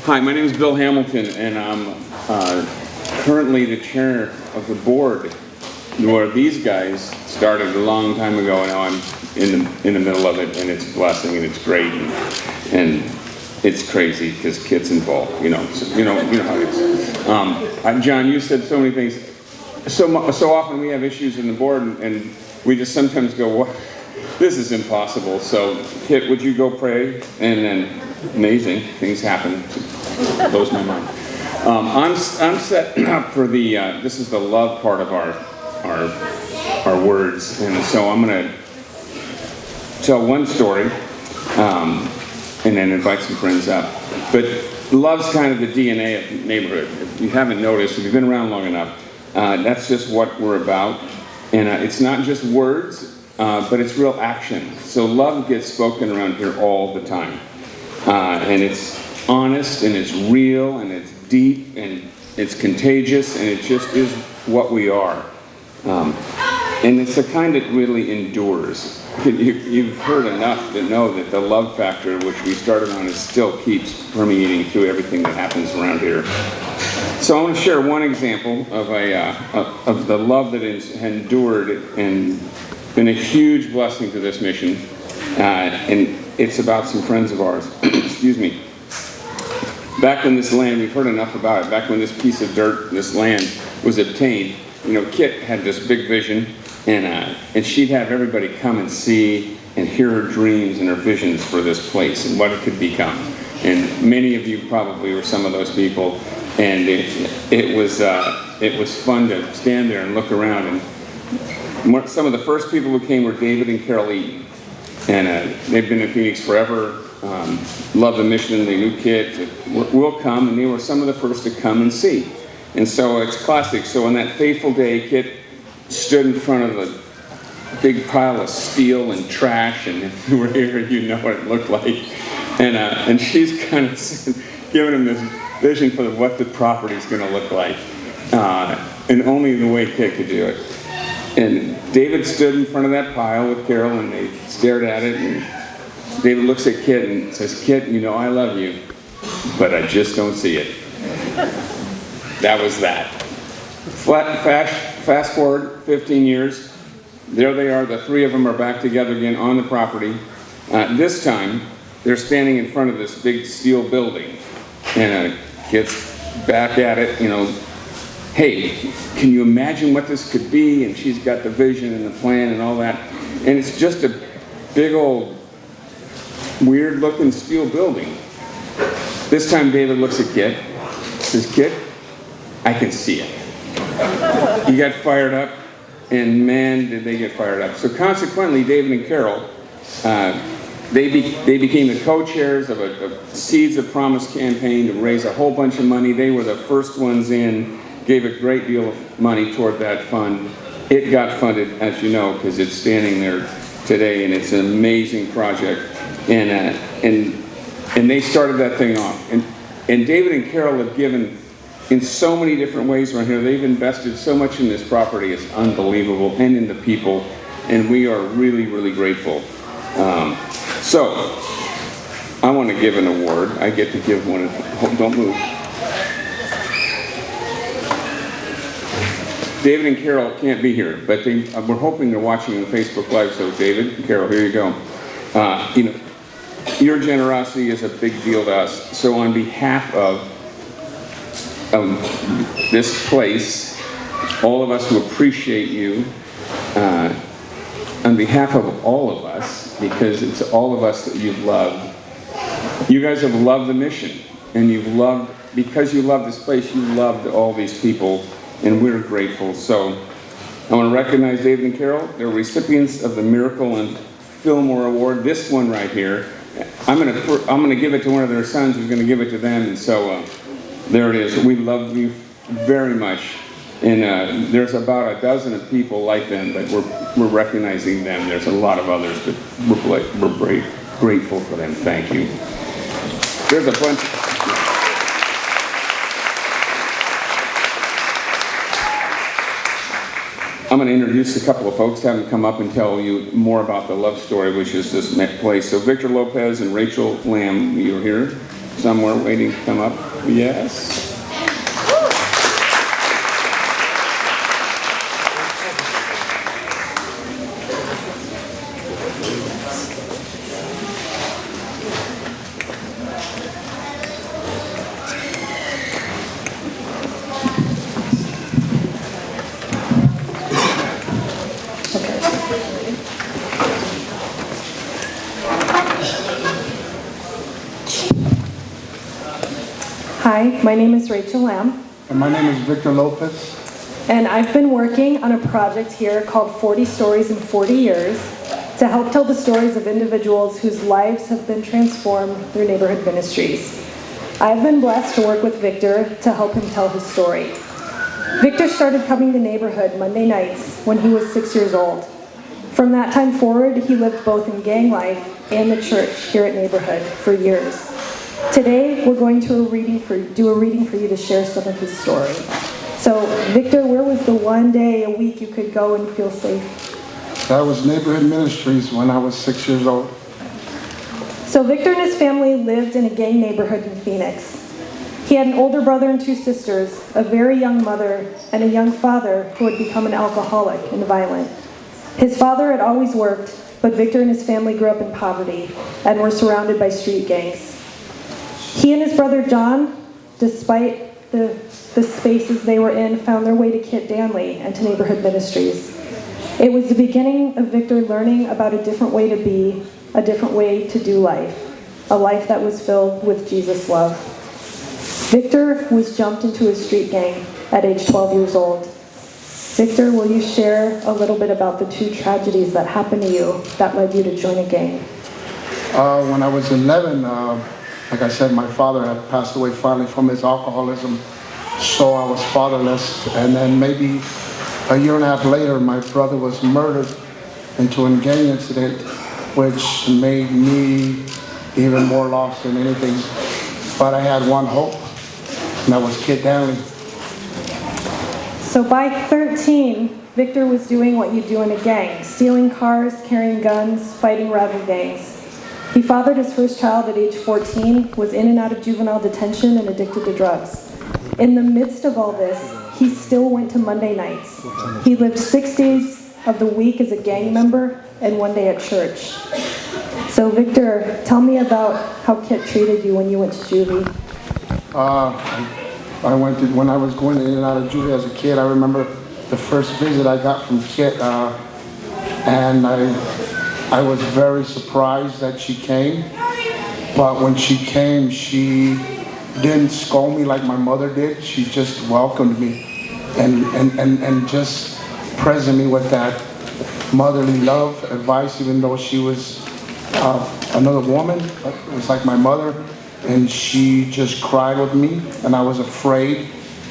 Hi, my name is Bill Hamilton, and I'm currently the chair of the board where these guys started a long time ago, and now I'm in the middle of it, and it's a blessing, and it's great, and it's crazy because kids involved, so, you know how it is. John, you said so many things. So often we have issues in the board, and we just sometimes go, "What? This is impossible." So, Kit, would you go pray? And then amazing things happen. It blows my mind. I'm set up for the. This is the love part of our words, and so I'm going to tell one story, and then invite some friends up. But love's kind of the DNA of the neighborhood. If you haven't noticed, if you've been around long enough, that's just what we're about. And it's not just words, but it's real action. So love gets spoken around here all the time. And it's honest, and it's real, and it's deep, and it's contagious, and it just is what we are. And it's the kind that really endures. You've heard enough to know that the love factor, which we started on, still keeps permeating through everything that happens around here. So I want to share one example of the love that has endured and been a huge blessing to this mission. And it's about some friends of ours. Excuse me. Back when this land, we've heard enough about it, back when this piece of dirt, this land was obtained, Kit had this big vision, and she'd have everybody come and see and hear her dreams and her visions for this place and what it could become. And many of you probably were some of those people, and it was fun to stand there and look around. And some of the first people who came were David and Carol Eaton, and they've been in Phoenix forever. Love the mission. They knew Kit. We'll come, and they were some of the first to come and see. And so it's classic. So on that fateful day, Kit stood in front of a big pile of steel and trash, and if you were here, you know what it looked like. And she's kind of giving him this vision for what the property's going to look like, and only the way Kit could do it. And David stood in front of that pile with Carol, and they stared at it. And David looks at Kit and says, "Kit, I love you, but I just don't see it." That was that. Fast forward 15 years. There they are. The three of them are back together again on the property. This time, they're standing in front of this big steel building. And Kit's back at it, "Hey, can you imagine what this could be?" And she's got the vision and the plan and all that. And it's just a big old weird-looking steel building. This time David looks at Kit, says, "Kit, I can see it." He got fired up, and man, did they get fired up. So consequently, David and Carol, they became the co-chairs of a Seeds of Promise campaign to raise a whole bunch of money. They were the first ones in, gave a great deal of money toward that fund. It got funded, as you know, because it's standing there today, and it's an amazing project. And they started that thing off. And David and Carol have given in so many different ways around here. They've invested so much in this property. It's unbelievable, and in the people. And we are really, really grateful. So I want to give an award. I get to give one. Don't move. David and Carol can't be here, but we're hoping they're watching on Facebook Live. So David and Carol, here you go. Your generosity is a big deal to us. So on behalf of this place, all of us who appreciate you, on behalf of all of us, because it's all of us that you've loved, you guys have loved the mission, and because you love this place, you loved all these people, and we're grateful. So I want to recognize David and Carol. They're recipients of the Miracle and Fillmore Award. This one right here, I'm going to give it to one of their sons who's going to give it to them. And so there it is. We love you very much. And there's about a dozen of people like them, but we're recognizing them. There's a lot of others, but we're grateful for them. Thank you. There's a bunch. I'm going to introduce a couple of folks, have them come up and tell you more about the love story, which is this place. So Victor Lopez and Rachel Lamb, you're here. somewhere waiting to come up? Yes. Hi, my name is Rachel Lamb. And my name is Victor Lopez. And I've been working on a project here called 40 Stories in 40 Years to help tell the stories of individuals whose lives have been transformed through neighborhood ministries. I've been blessed to work with Victor to help him tell his story. Victor started coming to neighborhood Monday nights when he was 6 years old. From that time forward, he lived both in gang life and the church here at neighborhood for years. Today, we're going to do a reading for you to share some of his story. So, Victor, where was the one day a week you could go and feel safe? That was Neighborhood Ministries when I was 6 years old. So, Victor and his family lived in a gang neighborhood in Phoenix. He had an older brother and two sisters, a very young mother, and a young father who had become an alcoholic and violent. His father had always worked, but Victor and his family grew up in poverty and were surrounded by street gangs. He and his brother John, despite the spaces they were in, found their way to Kit Danley and to Neighborhood Ministries. It was the beginning of Victor learning about a different way to be, a different way to do life, a life that was filled with Jesus' love. Victor was jumped into a street gang at age 12 years old. Victor, will you share a little bit about the two tragedies that happened to you that led you to join a gang? When I was 11, like I said, my father had passed away finally from his alcoholism, so I was fatherless. And then maybe a year and a half later, my brother was murdered into a gang incident, which made me even more lost than anything. But I had one hope, and that was Kit Danley. So by 13, Victor was doing what you do in a gang, stealing cars, carrying guns, fighting rival gangs. He fathered his first child at age 14, was in and out of juvenile detention, and addicted to drugs. In the midst of all this, he still went to Monday nights. He lived 6 days of the week as a gang member and 1 day at church. So Victor, tell me about how Kit treated you when you went to juvie. When I was going in and out of juvie as a kid, I remember the first visit I got from Kit, and I was very surprised that she came. But when she came, she didn't scold me like my mother did. She just welcomed me and just present me with that motherly love, advice, even though she was another woman. But it was like my mother. And she just cried with me, and I was afraid,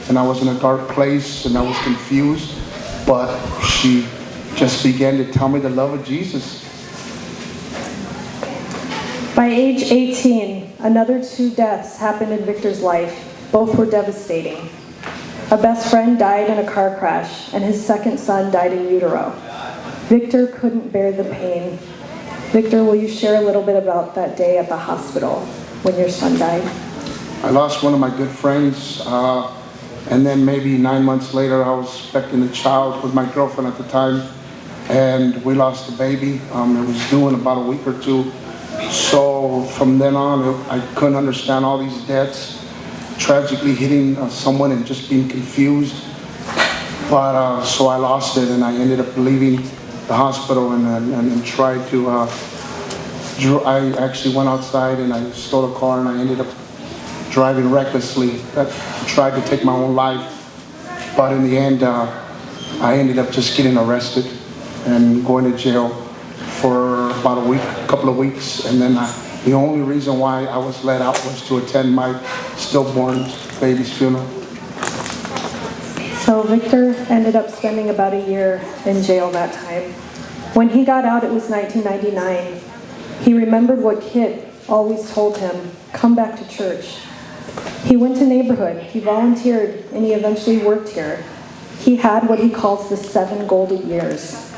and I was in a dark place, and I was confused. But she just began to tell me the love of Jesus. By age 18, another two deaths happened in Victor's life. Both were devastating. A best friend died in a car crash, and his second son died in utero. Victor couldn't bear the pain. Victor, will you share a little bit about that day at the hospital when your son died? I lost one of my good friends, and then maybe 9 months later, I was expecting a child with my girlfriend at the time, and we lost a baby. It was due in about a week or two. So from then on, I couldn't understand all these deaths, tragically hitting someone and just being confused. But so I lost it, and I ended up leaving the hospital and tried to. I actually went outside and I stole a car, and I ended up driving recklessly. I tried to take my own life, but in the end, I ended up just getting arrested and going to jail for about a couple of weeks, and then the only reason why I was let out was to attend my stillborn baby's funeral. So Victor ended up spending about a year in jail that time. When he got out, it was 1999. He remembered what Kit always told him, come back to church. He went to neighborhood, he volunteered, and he eventually worked here. He had what he calls the 7 golden years.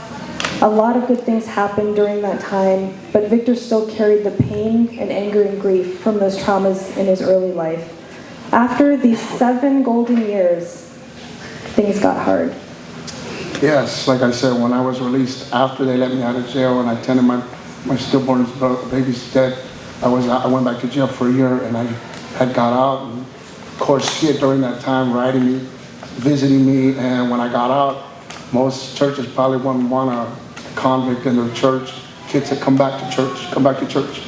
A lot of good things happened during that time, but Victor still carried the pain and anger and grief from those traumas in his early life. After these 7 golden years, things got hard. Yes, like I said, when I was released, after they let me out of jail and I attended my stillborn baby's dead, I went back to jail for a year, and I had got out. And of course, Kid during that time writing me, visiting me, and when I got out, most churches probably wouldn't want a convict in their church. Kids said, come back to church, come back to church.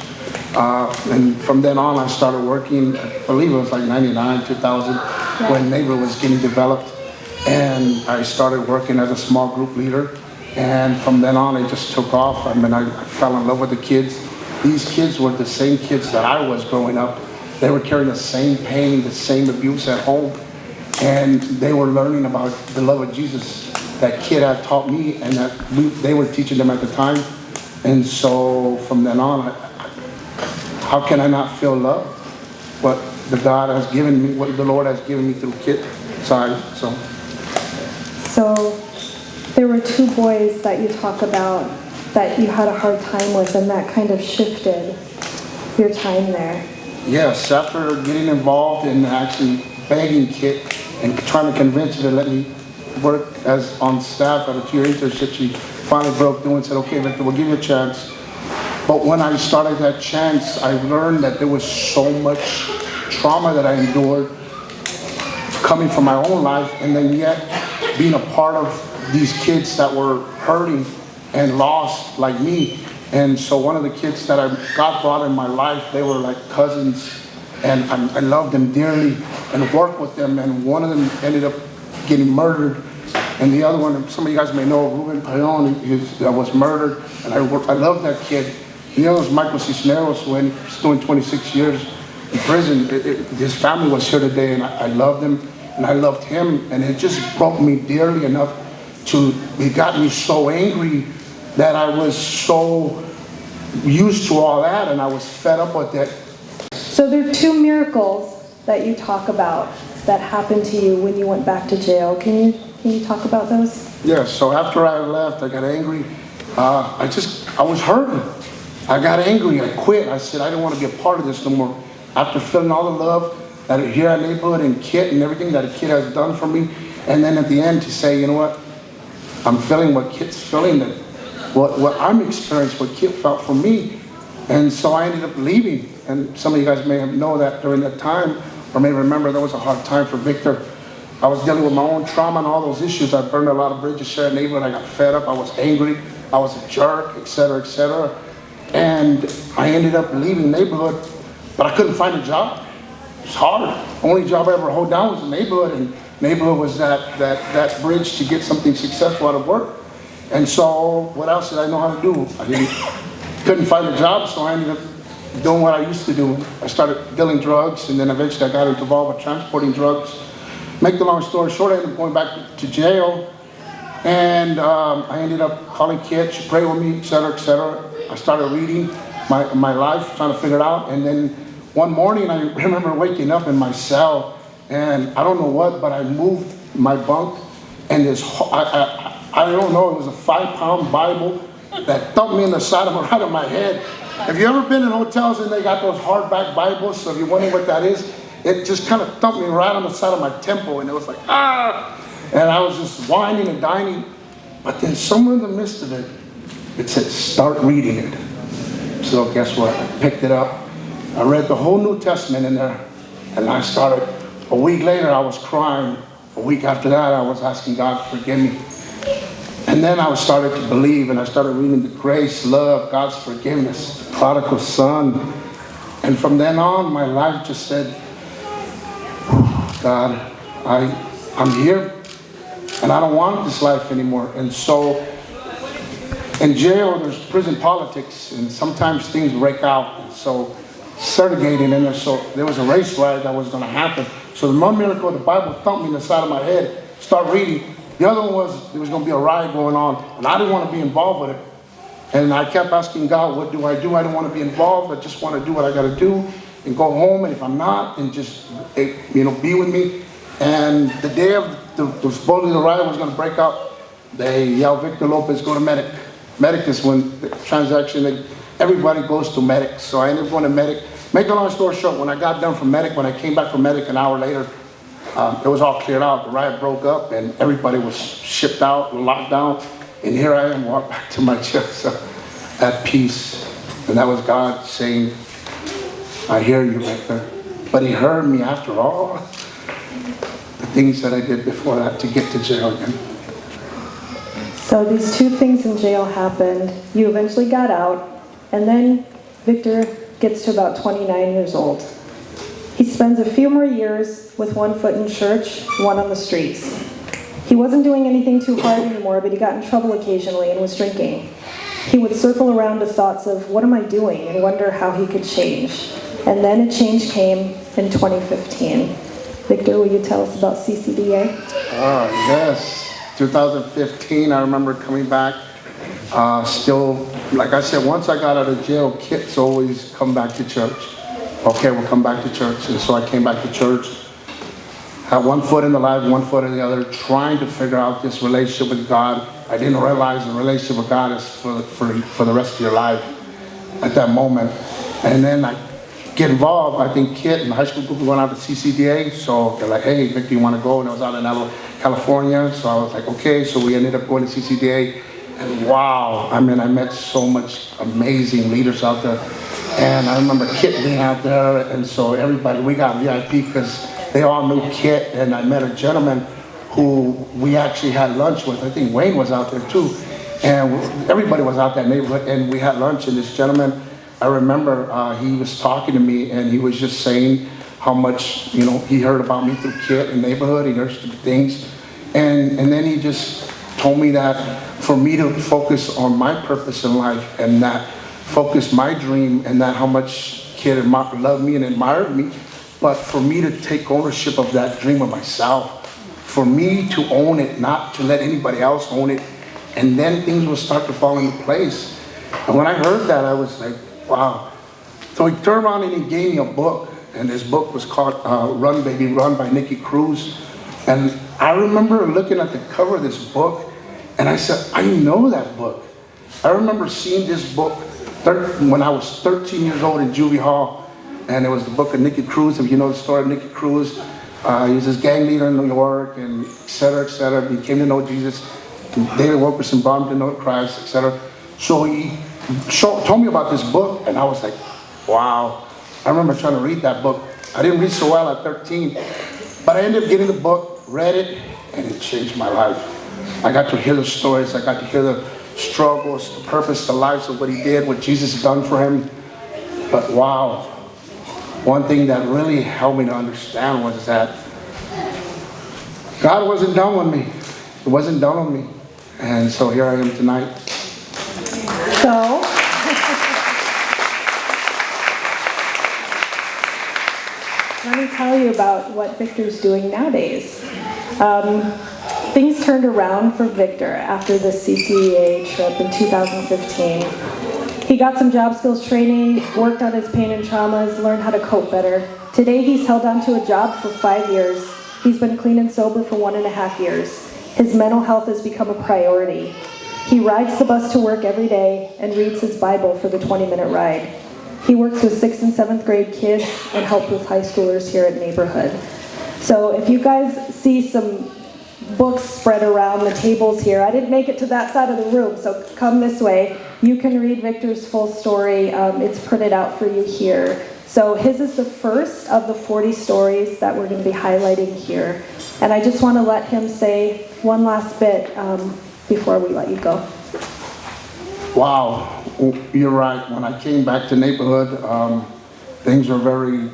And from then on, I started working, I believe it was like 99, 2000, when Neighbor was getting developed. And I started working as a small group leader. And from then on, it just took off. I mean, I fell in love with the kids. These kids were the same kids that I was growing up. They were carrying the same pain, the same abuse at home. And they were learning about the love of Jesus that Kid had taught me, and that they were teaching them at the time. And so from then on, how can I not feel loved? What the God has given me, what the Lord has given me through Kid. So there were 2 boys that you talk about that you had a hard time with, and that kind of shifted your time there. Yes, after getting involved in actually begging Kit and trying to convince her to let me work as on staff at a 2-year internship, she finally broke through and said, okay, Victor, we'll give you a chance. But when I started that chance, I learned that there was so much trauma that I endured coming from my own life, and then yet being a part of these kids that were hurting and lost like me. And so one of the kids that God brought in my life, they were like cousins, and I loved them dearly and worked with them. And one of them ended up getting murdered, and the other one, some of you guys may know, Ruben Payon, was murdered, and I loved that kid. And the other was Michael Cisneros, who was doing 26 years in prison. His family was here today, and I loved him, and I loved him, and it just broke me dearly enough it got me so angry that I was so used to all that, and I was fed up with it. So there are 2 miracles that you talk about that happened to you when you went back to jail. Can you talk about those? Yes, so after I left, I got angry. I was hurting. I got angry, I quit. I said I didn't want to be a part of this no more. After feeling all the love that here at Neighborhood and Kit and everything that a Kid has done for me, and then at the end to say, you know what, I'm feeling what Kit's feeling, that what I'm experiencing, what Kit felt for me. And so I ended up leaving. And some of you guys may know that during that time, or may remember that was a hard time for Victor. I was dealing with my own trauma and all those issues. I burned a lot of bridges here at Neighborhood. I got fed up, I was angry, I was a jerk, etc., etc. And I ended up leaving Neighborhood, but I couldn't find a job. It was hard. The only job I ever held down was the Neighborhood, and Neighborhood was that bridge to get something successful out of work. And so what else did I know how to do? Couldn't find a job, so I ended up doing what I used to do. I started dealing drugs, and then eventually I got involved with transporting drugs. Make the long story short, I ended up going back to jail, and I ended up calling Kit, she prayed with me, etc., etc. I started reading my life, trying to figure it out, and then one morning I remember waking up in my cell, and I don't know what, but I moved my bunk, and I don't know, it was a 5-pound Bible that thumped me in the side of my head. Have you ever been in hotels and they got those hardback Bibles? So if you're wondering what that is, it just kind of thumped me right on the side of my temple, and it was like, ah! And I was just whining and dining. But then somewhere in the midst of it, it said, start reading it. So guess what? I picked it up. I read the whole New Testament in there, and I started. A week later, I was crying. A week after that, I was asking God to forgive me. And then I started to believe, and I started reading the grace, love, God's forgiveness, the prodigal son. And from then on, my life just said, God, I'm here, and I don't want this life anymore. And so in jail, there's prison politics, and sometimes things break out. And so segregating in there, so there was a race riot that was going to happen. So the one miracle, the Bible thumped me in the side of my head, start reading. The other one was, there was going to be a riot going on, and I didn't want to be involved with it. And I kept asking God, what do? I don't want to be involved. I just want to do what I got to do and go home. And if I'm not, then just, be with me. And the day of supposedly the riot was going to break out, they yelled, Victor Lopez, go to medic. Medic is when the transaction, everybody goes to medic. So I ended up going to medic. Make a long story short, when I got done from medic, when I came back from medic an hour later, it was all cleared out. The riot broke up and everybody was shipped out, locked down. And here I am, walked back to my church at peace. And that was God saying, I hear you, Victor. But he heard me after all the things that I did before that to get to jail again. So these two things in jail happened. You eventually got out, and then Victor gets to about 29 years old. He spends a few more years with one foot in church, one on the streets. He wasn't doing anything too hard anymore, but he got in trouble occasionally and was drinking. He would circle around with thoughts of, what am I doing? And wonder how he could change. And then a change came in 2015. Victor, will you tell us about CCDA? Yes. 2015, I remember coming back. Still, like I said, once I got out of jail, kids always come back to church. Okay, we'll come back to church. And so I came back to church. Had one foot in the life, one foot in the other, trying to figure out this relationship with God. I didn't realize the relationship with God is for the rest of your life at that moment. And then I get involved. I think Kit and the high school group went out to CCDA. So they're like, hey, Victor, you want to go? And I was out in California. So I was like, okay. So we ended up going to CCDA. And wow, I mean, I met so much amazing leaders out there. And I remember Kit being out there. And so everybody, we got VIP because they all knew Kit. And I met a gentleman who we actually had lunch with. I think Wayne was out there too. And everybody was out that neighborhood. And we had lunch. And this gentleman, I remember he was talking to me and he was just saying how much, you know, he heard about me through Kit and neighborhood. He heard things. And then he just told me that for me to focus on my purpose in life and that focus my dream and that how much Kit loved me and admired me, but for me to take ownership of that dream of myself, for me to own it, not to let anybody else own it, and then things will start to fall into place. And when I heard that, I was like, wow. So he turned around and he gave me a book, and this book was called Run Baby Run by Nicky Cruz. And I remember looking at the cover of this book, and I said, I know that book. I remember seeing this book when I was 13 years old in Juvie Hall, and it was the book of Nicky Cruz. If you know the story of Nicky Cruz, he was this gang leader in New York, and et cetera, et cetera. He came to know Jesus. David Wilkerson brought him to know Christ, et cetera. So he told me about this book, and I was like, wow. I remember trying to read that book. I didn't read so well at 13, but I ended up getting the book, read it, and it changed my life. I got to hear the stories. I got to hear the struggles, the purpose, the lives of what he did, what Jesus has done for him. But wow, one thing that really helped me to understand was that God wasn't done with me. It wasn't done with me. And so here I am tonight. So, let me tell you about what Victor's doing nowadays. Things turned around for Victor after the CCEA trip in 2015. He got some job skills training, worked on his pain and traumas, learned how to cope better. Today he's held on to a job for 5 years. He's been clean and sober for 1.5 years. His mental health has become a priority. He rides the bus to work every day and reads his Bible for the 20-minute ride. He works with 6th and 7th grade kids and helps with high schoolers here at Neighborhood. So if you guys see some books spread around the tables here, I didn't make it to that side of the room, so come this way. You can read Victor's full story. It's printed out for you here. So his is the first of the 40 stories that we're going to be highlighting here. And I just want to let him say one last bit before we let you go. Wow, you're right. When I came back to Neighborhood, things were very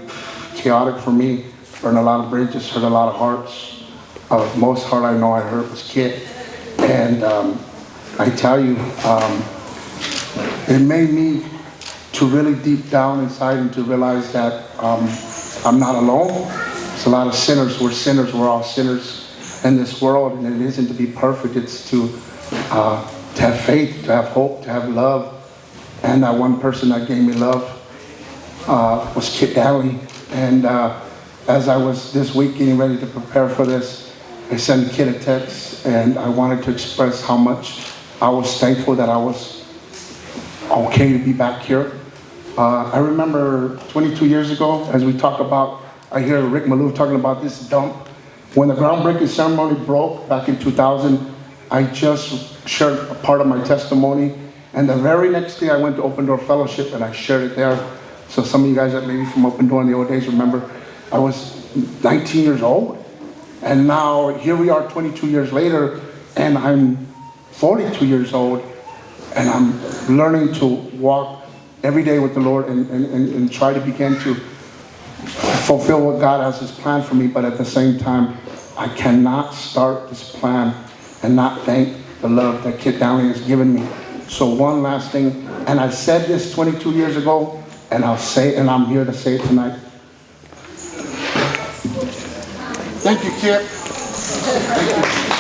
chaotic for me. Burned a lot of bridges, hurt a lot of hearts. Most heart I know I hurt was Kit. And I tell you, it made me to really deep down inside and to realize that I'm not alone. There's a lot of sinners. We're sinners. We're all sinners in this world. And it isn't to be perfect. It's to have faith, to have hope, to have love. And that one person that gave me love was Kit Daly. And as I was this week getting ready to prepare for this, I sent Kit a text, and I wanted to express how much I was thankful that I was okay to be back here. I remember 22 years ago, as we talk about, I hear Rick Malou talking about this dump. When the groundbreaking ceremony broke back in 2000, I just shared a part of my testimony. And the very next day I went to Open Door Fellowship and I shared it there. So some of you guys that maybe from Open Door in the old days remember, I was 19 years old. And now here we are 22 years later and I'm 42 years old and I'm learning to walk every day with the Lord and try to begin to fulfill what God has His plan for me. But at the same time, I cannot start this plan and not thank the love that Kit Downey has given me. So one last thing, and I said this 22 years ago, and I'll say it, and I'm here to say it tonight. Thank you, Kit. Thank you.